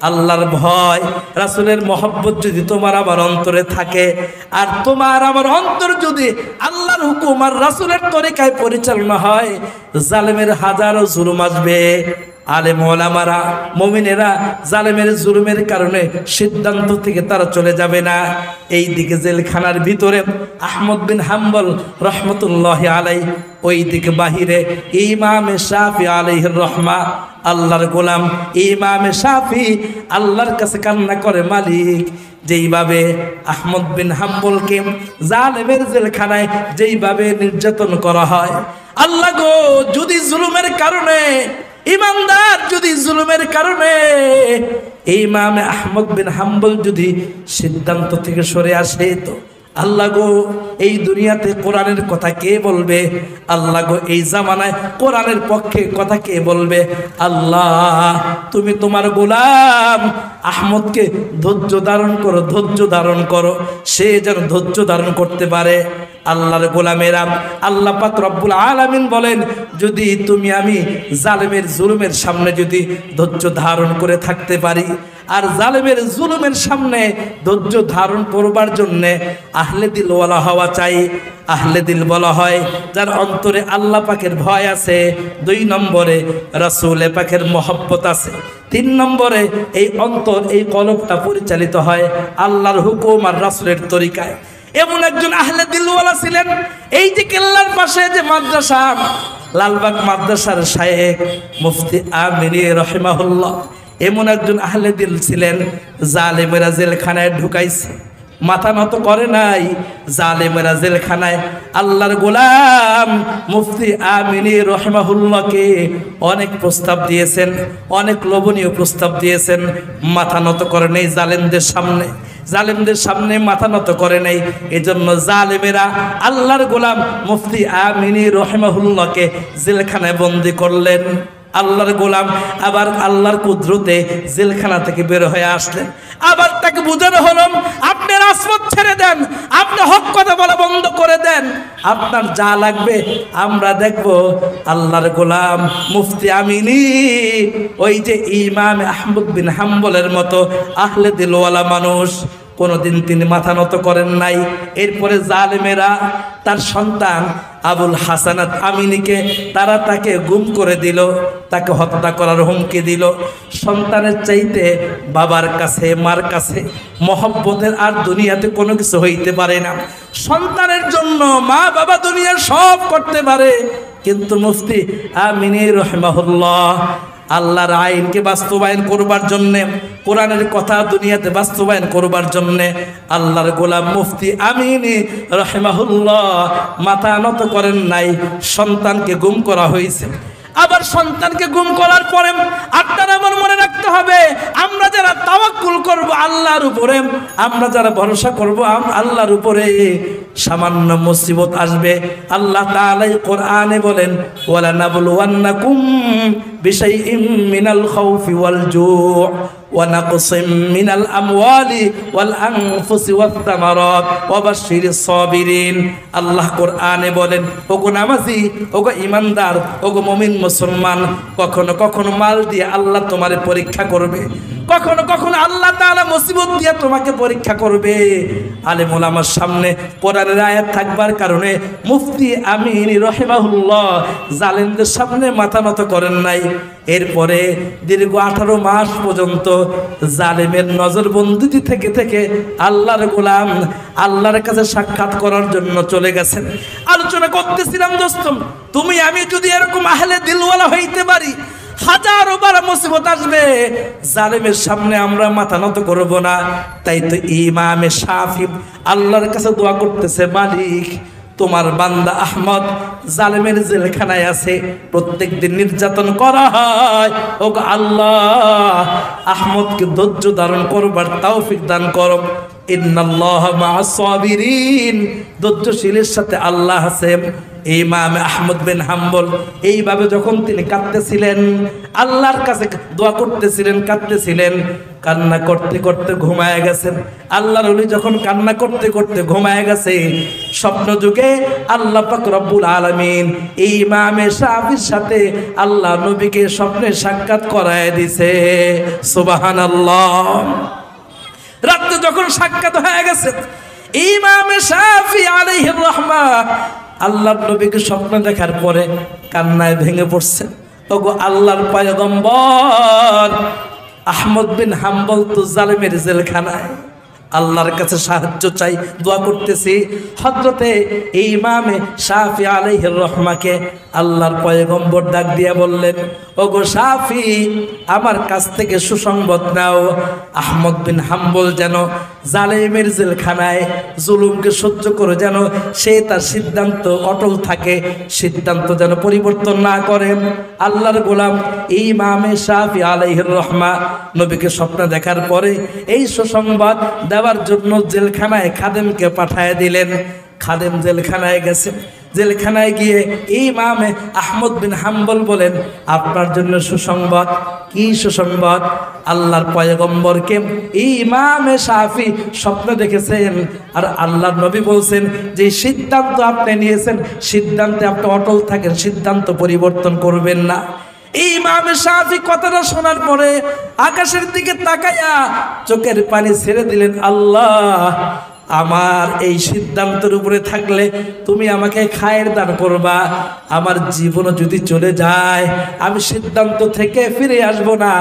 আল্লাহর ভয় রাসূলের মহব্বত যদি তোমার আমার অন্তরে থাকে, আর তোমার আমার অন্তর যদি আল্লাহর হুকুম আর রাসূলের তরিকায় পরিচালনা হয়, জালেমের হাজারো জুলুম আসবে, আলেম ওলামারা মুমিনেরা জালেমের জুলুমের কারণে সিদ্ধান্ত থেকে তারা চলে যাবে না। এই দিকে জেলখানার ভিতরে আহমদ বিন হাম্বল রহমতুল্লাহি আলাইহি, ওই দিকে বাহিরে ইমামে শাফি আলাইহির রহমা, আল্লাহর গোলাম ইমামে শাফি আল্লাহর কাছে কান্না করে, মালিক যেইভাবে আহমদ বিন হাম্বলকে জালেমের জেলখানায় যেইভাবে নির্যাতন করা হয়, আল্লাহ গো, যদি জুলুমের কারণে ইমানদার যদি জুলুমের কারণে ইমাম আহমদ বিন হাম্বল যদি সিদ্ধান্ত থেকে সরে আসে, তো আল্লাহ গো, এই দুনিয়াতে কোরআনের কথা কে বলবে? আল্লাহ গো, এই জামানায় কোরআনের পক্ষে কথা কে বলবে? আল্লাহ, তুমি তোমার গোলাম আহমদকে ধৈর্য ধারণ করো, ধৈর্য ধারণ করো, সে যেন ধৈর্য ধারণ করতে পারে। আল্লাহর গোলামেরা, আল্লাহ পাক রব্বুল আলামিন বলেন, যদি তুমি আমি জালেমের জুলুমের সামনে যদি ধৈর্য ধারণ করে থাকতে পারি, আর জালেমের জুলুমের সামনে ধৈর্য ধারণ করবার জন্যে আহলে দিলওয়ালা হওয়া চাই। আহলে দিল বলা হয় যার অন্তরে আল্লাহ পাকের ভয় আছে, 2 নম্বরে রাসূল পাকের মহব্বত আছে, 3 নম্বরে এই অন্তর এই কলবটা পরিচালিত হয় আল্লাহর হুকুম আর রাসূলের তরিকায়। এমন একজন আহলে দিলওয়ালা ছিলেন। এই যে কেল্লার পাশে যে মাদ্রাসা, লালবাগ মাদ্রাসার শায়েখ মুফতি আমিনী রহিমাহুল্লাহ, এমন একজন আহলে দিল ছিলেন। জালেমেরা জেলখানায় ঢুকাইছে, মাথা নত করে নাই। জালেমেরা জেলখানায় আল্লাহর গোলাম মুফতি আমিনী রহিমাহুল্লাহকে অনেক প্রস্তাব দিয়েছেন, অনেক লোভনীয় প্রস্তাব দিয়েছেন, মাথা নত করে নেই জালেমদের সামনে, জালেমদের সামনে মাথা নত করে নেই। এজন্য জালেমেরা আল্লাহর গোলাম মুফতি আমিনী রহিমাহুল্লাহকে জেলখানায় বন্দী করলেন। আল্লাহর গোলাম আবার আল্লাহর কুদরতে জেলখানা থেকে বের হয়ে আসলেন। আবার তাকে বোঝানো হলো, আপনি রাজপথ ছেড়ে দেন, আপনি হক কথা বলা বন্ধ করে দেন, আপনার যা লাগবে আমরা দেখব। আল্লাহর গোলাম মুফতি আমিনী, ওই যে ইমাম আহমদ বিন হাম্বলের মতো আহলে দিলওয়ালা মানুষ, কোনোদিন তিনি মাথা নত করেন নাই। এরপরে জালেমেরা তার সন্তান আবুল হাসানাত আমিনীকে তাকে গুম করে দিল, তাকে হত্যা করার হুমকি দিল। সন্তানের চাইতে বাবার কাছে মার কাছে মহব্বতের আর দুনিয়াতে কোনো কিছু হইতে পারে না। সন্তানের জন্য মা বাবা দুনিয়ার সব করতে পারে, কিন্তু মুফতি আমিনী রহমাহুল্লাহ আল্লাহর আইনকে বাস্তবায়ন করবার জন্যে, কোরআনের কথা দুনিয়াতে বাস্তবায়ন করবার জন্যে আল্লাহর গোলাম মুফতি আমিনী রাহিমাহুল্লাহ মাথা নত করেন নাই। সন্তানকে গুম করা হয়েছে। আবার সন্তানকে গুম করার পরে আপনার আমার মনে রাখতে হবে, আমরা যারা তাওয়াক্কুল করব আল্লাহর উপরে, আমরা যারা ভরসা করব আল্লাহর উপরে, সামান্য মুসিবত আসবে। আল্লাহ তাআলা কোরআনে বলেন, ওয়ালা নাবলুওয়ান্নাকুম বিশাইইম মিনাল খাউফি ওয়াল জু' ওয়া নাকসিম মিনাল আমওয়ালি ওয়াল আনফুসি ওয়াত তামারাত ওয়া বাশশিরিস সাবিরিন। আল্লাহ কোরআনে বলেন, ওগো নামাজি, ওগো ঈমানদার, ওগো মুমিন মুসলমান, কখনো কখনো মাল দিয়ে আল্লাহ তোমারে পরীক্ষা করবে, কখনো কখনো আল্লাহ তাআলা মুসিবত দিয়ে তোমাকে পরীক্ষা করবে। আলেম ওলামার সামনে কোরআনের আয়াত থাকবার কারণে মুফতি আমিনী রাহিমাহুল্লাহ জালেমদের সামনে মাথা নত করেন নাই। এরপরে দীর্ঘ 18 মাস পর্যন্ত জালেমের নজরবন্দি থেকে থেকে আল্লাহর গোলাম আল্লাহর কাছে সাক্ষাৎ করার জন্য চলে গেছেন। আলোচনা করতেছিলাম, দোস্ত তুমি আমি যদি এরকম আহলে দিলওয়ালা হইতে পারি, হাজারো বার মুসিবত আসবে, জালেমের সামনে আমরা মাথা নত করব না। তাই তো ইমামে শাফি আল্লাহর কাছে দোয়া করতেছে, মালিক তোমার বান্দা আহমদ জালেমের জেলখানায় আছে, প্রত্যেক দিন নির্যাতন করা হয়, ও আল্লাহ আহমদকে ধৈর্য ধারণ করবার তৌফিক দান করো। ইন্নাল্লাহা মা'আস সাবিরিন, ধৈর্যশীলের সাথে আল্লাহ আছে। ইমাম আহমদ বিন হাম্বল এইভাবে যখন তিনি কাঁদতেছিলেন, আল্লাহর কাছে দোয়া করতেছিলেন, কাঁদতেছিলেন, কান্না করতে করতে ঘুমায় গেছেন। আল্লাহর ওলি যখন কান্না করতে করতে ঘুমায় গেছে, স্বপ্ন যুগে আল্লাহ পাক রব্বুল আলামিন ইমামে শাফির সাথে আল্লাহ নবীকে স্বপ্নে সাক্ষাৎ করায় দিছে। সুবহানাল্লাহ। রাতে যখন সাক্ষাৎ হয়ে গেছে, ইমামে শাফি আলাইহির রাহমা আল্লাহর নবীকে স্বপ্ন দেখার পরে কান্নায় ভেঙে পড়ছেন। ওগো আল্লাহর পয়গম্বর, আহমদ বিন হাম্বল তো জালেমের জেলখানায়, আল্লাহর কাছে সাহায্য চাই, দোয়া করতেছি। হযরতে ইমামে শাফি আলাইহির রহমাকে আল্লাহর পয়গম্বর ডাক দিয়া বললেন, ওগো শাফি, আমার কাছ থেকে সুসংবাদ নাও, আহমদ বিন হাম্বল যেন জালেমের জেলখানায় জুলুমকে সহ্য করে যেন সে তার সিদ্ধান্ত অটল থাকে, সিদ্ধান্ত যেন পরিবর্তন না করে। আল্লাহর গোলাম ইমামে শাফি আলাইহির রহমা নবীকে স্বপ্ন দেখার পরে এই সুসংবাদ দেওয়ার জন্য জেলখানায় খাদেমকে পাঠায় দিলেন। খাদেম জেলখানায় গেছে। জেলখানায় গিয়ে ইমামে আহমদ বিন হাম্বল বলেন, আপনার জন্য সুসংবাদ। কি সুসংবাদ? আল্লাহর পয়গম্বরকে ইমামে শাফি স্বপ্ন দেখেছেন, আর আল্লাহর নবী বলছেন যে সিদ্ধান্ত আপনি নিয়েছেন, সিদ্ধান্তে আপনি অটল থাকেন, সিদ্ধান্ত পরিবর্তন করবেন না। ইমামে শাফি কথাটা শোনার পরে আকাশের দিকে তাকায়া চোখের পানি ছেড়ে দিলেন, আল্লাহ আমার এই সিদ্ধান্তের উপরে থাকলে তুমি আমাকে খায়ের দান করবা, আমার জীবনও যদি চলে যায় আমি সিদ্ধান্ত থেকে ফিরে আসবো না।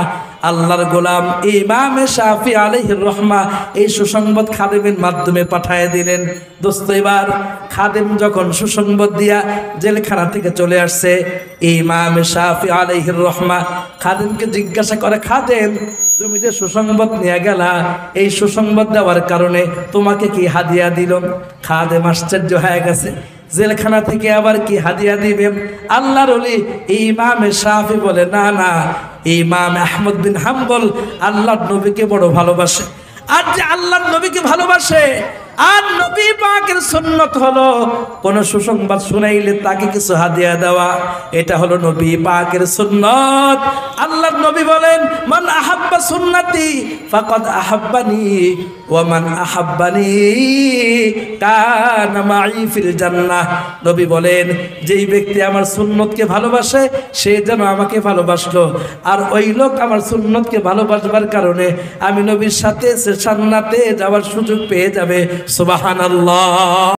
আল্লাহর গোলাম ইমামে শাফি আলাইহির রহমা এই সুসংবাদ খাদেমের মাধ্যমে পাঠিয়ে দিলেন। দোস্ত, এবার খাদেম যখন সুসংবাদ দিয়া জেলখানা থেকে চলে আসছে, ইমামে শাফি আলাইহির রহমা খাদেমকে জিজ্ঞাসা করে, খাদেম তুমি যে সুসংবাদ নিয়ে গেলা, এই সুসংবাদ দেওয়ার কারণে তোমাকে কি হাদিয়া দিল? খাদেম আশ্চর্য হয়ে গেছে, জেলখানা থেকে আবার কি হাদিয়া দিবেন? আল্লাহর ওলি ইমামে শাফি বলে, না না, ইমাম আহমদ বিন হাম্বল আল্লাহর নবীকে বড় ভালোবাসে। আর যে আল্লাহর নবীকে ভালোবাসে, আর নবী পাকের সুন্নত হলো কোন সুসংবাদ শুনাইলে তাকে কিছু হাদিয়া দেওয়া, এটা হলো নবী পাকের সুন্নত। আল্লাহর নবী বলেন, মান আহাব্বা সুন্নতি ফাকাদ আহাব্বানি ওয়া মান আহাব্বানি কানা মাই ফিল জান্নাহ। নবী বলেন, যেই ব্যক্তি আমার সুন্নতকে ভালোবাসে সে যেন আমাকে ভালোবাসলো, আর ওই লোক আমার সুন্নতকে ভালোবাসবার কারণে আমি নবীর সাথে সে জান্নাতে যাওয়ার সুযোগ পেয়ে যাবে। সুবহানাল্লাহ।